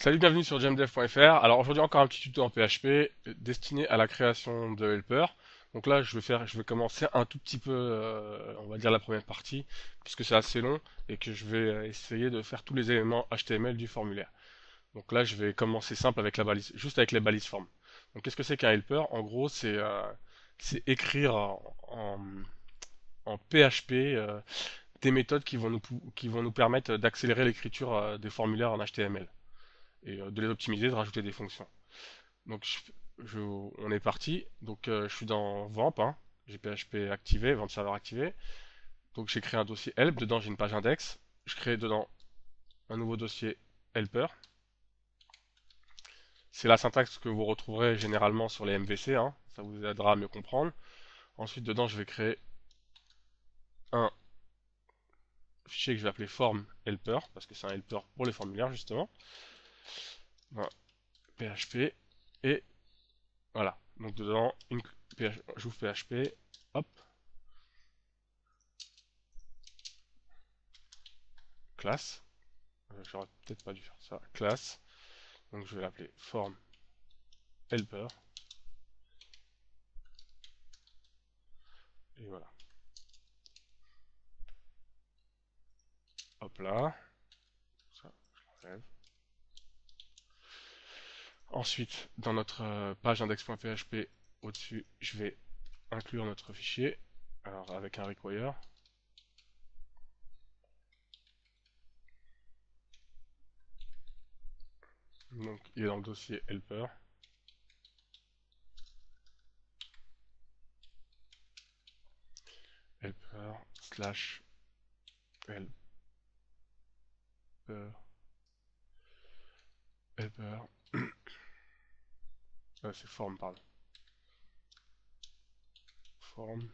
Salut, bienvenue sur gemdev.fr. Alors aujourd'hui encore un petit tuto en PHP destiné à la création de helpers. Donc là je vais commencer un tout petit peu, on va dire la première partie, puisque c'est assez long et que je vais essayer de faire tous les éléments HTML du formulaire. Donc là je vais commencer simple avec la balise, juste avec les balises form. Donc qu'est-ce que c'est qu'un helper? En gros c'est écrire en PHP des méthodes qui vont nous permettre d'accélérer l'écriture des formulaires en HTML et de les optimiser, de rajouter des fonctions. Donc on est parti. Donc je suis dans Vamp, hein. J'ai PHP activé, Vamp serveur activé. Donc j'ai créé un dossier help. Dedans j'ai une page index. Je crée dedans un nouveau dossier helper. C'est la syntaxe que vous retrouverez généralement sur les MVC, hein. Ça vous aidera à mieux comprendre. Ensuite dedans je vais créer un fichier que je vais appeler form helper parce que c'est un helper pour les formulaires justement. Voilà, PHP et voilà. Donc dedans j'ouvre PHP, hop, classe. J'aurais peut-être pas dû faire ça. Classe. Donc je vais l'appeler form helper. Et voilà. Hop là. Ça, je l'enlève. Ensuite, dans notre page index.php, au-dessus, je vais inclure notre fichier. Alors avec un require. Donc il est dans le dossier helper. Helper slash helper. Helper. C'est form, pardon. Form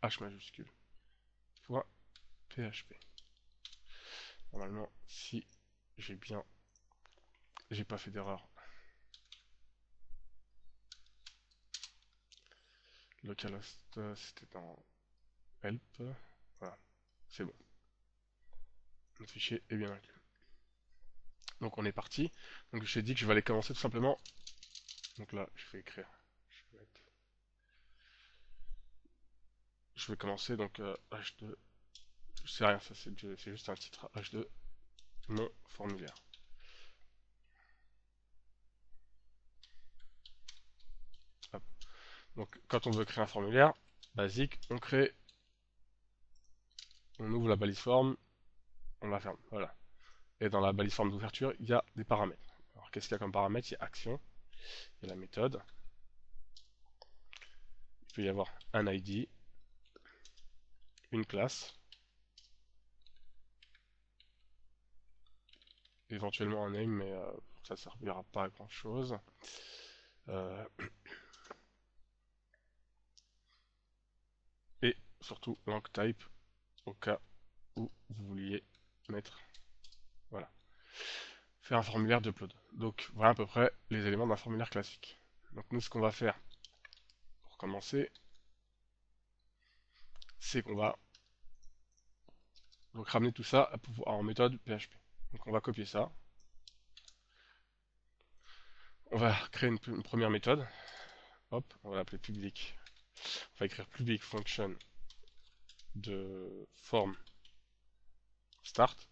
H majuscule. Point PHP. Normalement, si j'ai bien, j'ai pas fait d'erreur. Localhost, c'était dans help. Voilà, c'est bon. Notre fichier est bien inclus. Donc on est parti. Donc j'ai dit que je vais aller commencer tout simplement. Donc là, je vais écrire. Je vais commencer donc H2. C'est rien, ça c'est juste un titre. H2, mon formulaire. Hop. Donc quand on veut créer un formulaire basique, on crée, on ouvre la balise forme, on la ferme. Voilà. Et dans la balise forme d'ouverture, il y a des paramètres. Alors qu'est-ce qu'il y a comme paramètres? Il y a action, il y a la méthode, il peut y avoir un ID, une classe, éventuellement un name, mais ça ne servira pas à grand chose. Euh, et surtout lang type au cas où vous vouliez mettre, voilà, faire un formulaire d'upload. Donc voilà à peu près les éléments d'un formulaire classique. Donc nous ce qu'on va faire pour commencer, c'est qu'on va donc ramener tout ça en méthode PHP. Donc on va copier ça, on va créer une première méthode, hop, on va l'appeler public, on va écrire public function de form start,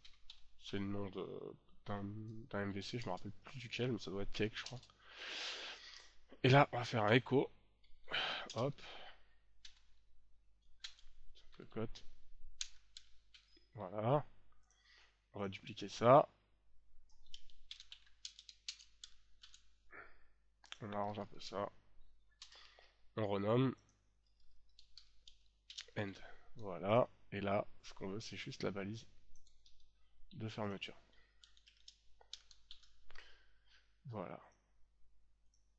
c'est le nom d'un MVC, je me rappelle plus duquel, mais ça doit être cake je crois. Et là on va faire un echo, hop, cote, voilà, on va dupliquer ça, on arrange un peu ça, on renomme, end, voilà, et là ce qu'on veut c'est juste la balise de fermeture. Voilà.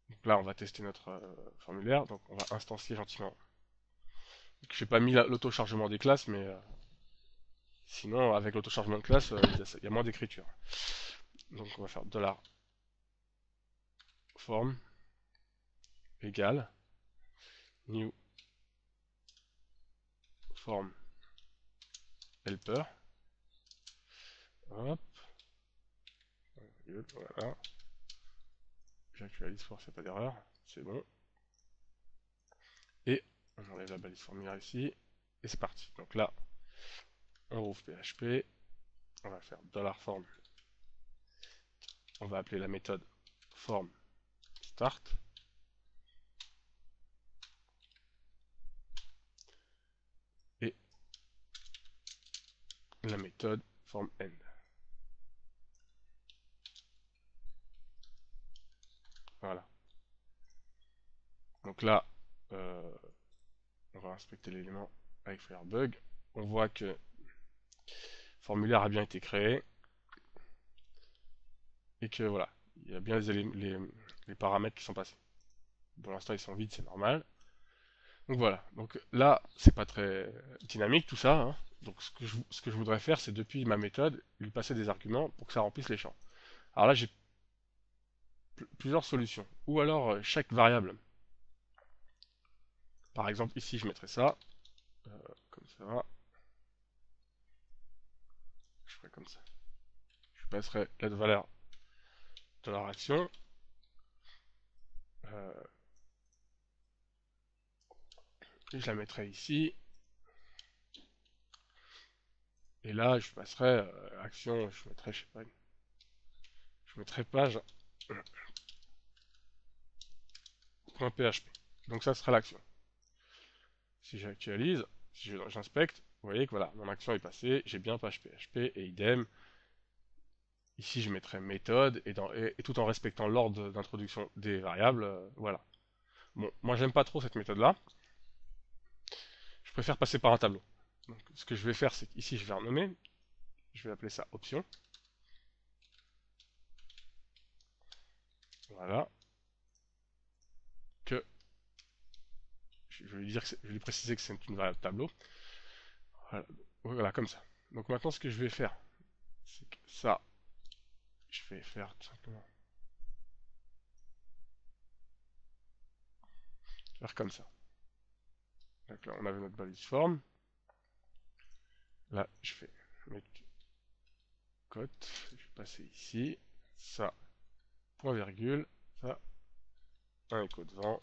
Donc là, on va tester notre formulaire. Donc on va instancier gentiment. Je n'ai pas mis l'auto-chargement des classes, mais sinon, avec l'auto-chargement de classe, il y a moins d'écriture. Donc on va faire $form égale new form helper. Hop. virgule, voilà. J'actualise pour qu'il n'y ait pas d'erreur, c'est bon. Et on enlève la balise formulaire ici, et c'est parti. Donc là, on rouvre PHP, on va faire $form, on va appeler la méthode form start, et la méthode form end. Voilà. Donc là, on va inspecter l'élément avec Firebug. On voit que le formulaire a bien été créé et que voilà, il y a bien les paramètres qui sont passés. Pour l'instant, ils sont vides, c'est normal. Donc voilà. Donc là, c'est pas très dynamique tout ça, hein. Donc ce que je voudrais faire, c'est depuis ma méthode, lui passer des arguments pour que ça remplisse les champs. Alors là, j'ai plusieurs solutions. Ou alors chaque variable. Par exemple, ici, je mettrais ça. Comme ça. Je ferai comme ça. Je passerai la valeur de leur action. Euh, et je la mettrai ici. Et là, je passerai action, je mettrai, je sais pas, je mettrai page.php. Donc ça sera l'action. Si j'actualise, si j'inspecte, vous voyez que voilà, mon action est passée, j'ai bien page PHP et idem. Ici, je mettrai méthode et tout en respectant l'ordre d'introduction des variables. Voilà. Bon, moi, j'aime pas trop cette méthode-là. Je préfère passer par un tableau. Donc, ce que je vais faire, c'est qu'ici, je vais renommer. Je vais appeler ça option. Voilà. Que je vais lui dire que je vais lui préciser que c'est une variable tableau. Voilà. Voilà, comme ça. Donc maintenant, ce que je vais faire, c'est que ça, je vais faire tout simplement faire comme ça. Donc là, on avait notre balise forme. Là, je fais mettre cote. Je vais passer ici. Ça, point virgule. Ça, un écho devant.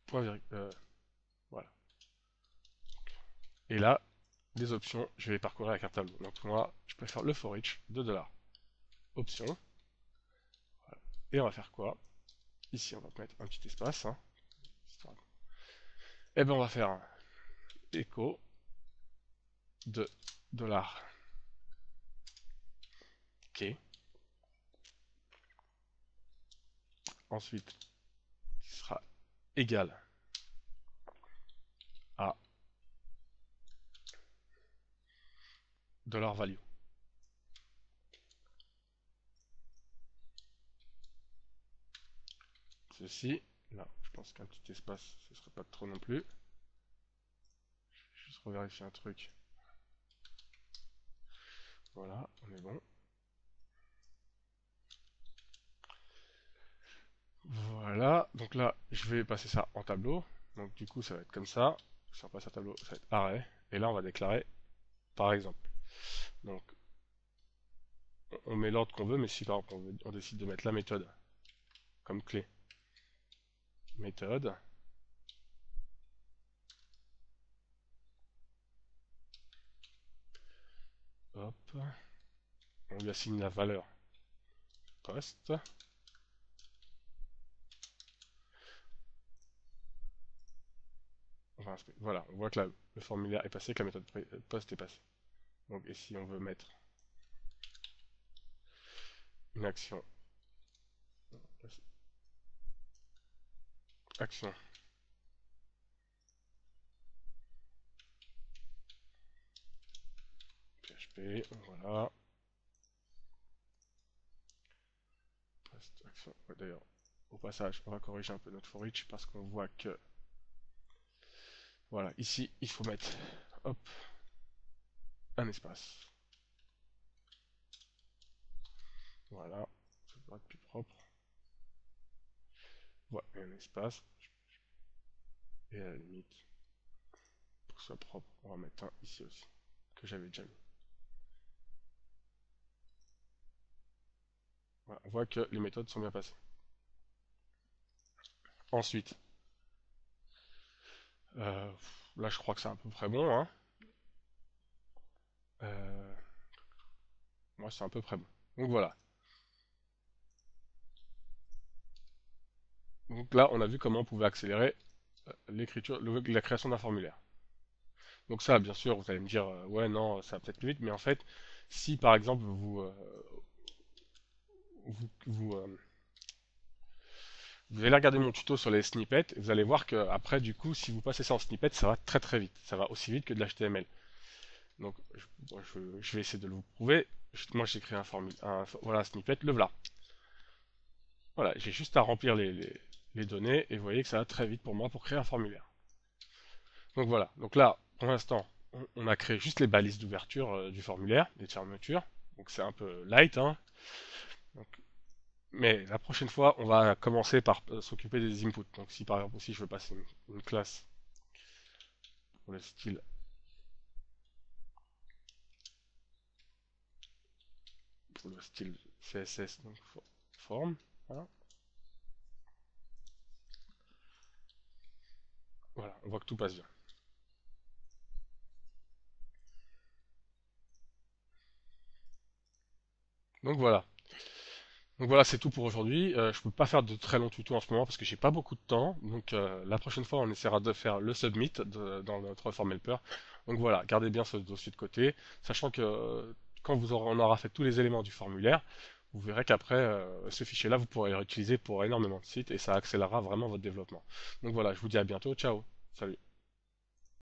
Point virgule. Voilà. Et là, les options, je vais les parcourir avec un tableau. Donc moi, je préfère le for each de $. Option. Voilà. Et on va faire quoi? Ici, on va mettre un petit espace. Hein. Et bien, on va faire un écho de $key. Ensuite, qui sera égal à $value. Ceci, là, je pense qu'un petit espace, ce serait pas trop non plus. Je vais juste revérifier un truc. Voilà, on est bon. Voilà, donc là, je vais passer ça en tableau. Donc du coup, ça va être comme ça. Si on passe à tableau, ça va être arrêt. Et là, on va déclarer, par exemple. Donc, on met l'ordre qu'on veut, mais si par exemple on décide de mettre la méthode comme clé, méthode, hop, on lui assigne la valeur post. Enfin, voilà, on voit que là, le formulaire est passé, que la méthode post est passée. Donc, et si on veut mettre une action, action, PHP, voilà, post, action, ouais, d'ailleurs, au passage, on va corriger un peu notre for each parce qu'on voit que, voilà, ici, il faut mettre, hop, un espace. Voilà, ça doit être plus propre. Voilà, et un espace. Et à la limite, pour que ce soit propre, on va mettre un ici aussi, que j'avais déjà mis. Voilà, on voit que les méthodes sont bien passées. Ensuite, euh, là je crois que c'est à peu près bon, hein. Euh, Moi c'est à peu près bon. Donc voilà. Donc là on a vu comment on pouvait accélérer l'écriture, la création d'un formulaire. Donc ça, bien sûr, vous allez me dire, ouais, non, ça va peut-être plus vite, mais en fait, si par exemple vous allez regarder mon tuto sur les snippets, vous allez voir que après, du coup, si vous passez ça en snippet, ça va très très vite. Ça va aussi vite que de l'HTML. Donc, je vais essayer de vous prouver. Moi, j'ai créé un formule, voilà, un snippet, le voilà. Voilà, j'ai juste à remplir les données et vous voyez que ça va très vite pour moi pour créer un formulaire. Donc voilà. Donc là, pour l'instant, on a créé juste les balises d'ouverture du formulaire, et de fermeture. Donc c'est un peu light, hein. Donc, mais la prochaine fois, on va commencer par s'occuper des inputs. Donc si par exemple aussi je veux passer une classe pour le style, CSS, donc form, voilà. Voilà, on voit que tout passe bien. Donc voilà. Donc voilà, c'est tout pour aujourd'hui. Je peux pas faire de très longs tutos en ce moment parce que j'ai pas beaucoup de temps. Donc la prochaine fois, on essaiera de faire le submit dans notre form helper. Donc voilà, gardez bien ce dossier de côté, sachant que quand on aura fait tous les éléments du formulaire, vous verrez qu'après, ce fichier-là, vous pourrez le réutiliser pour énormément de sites et ça accélérera vraiment votre développement. Donc voilà, je vous dis à bientôt. Ciao. Salut.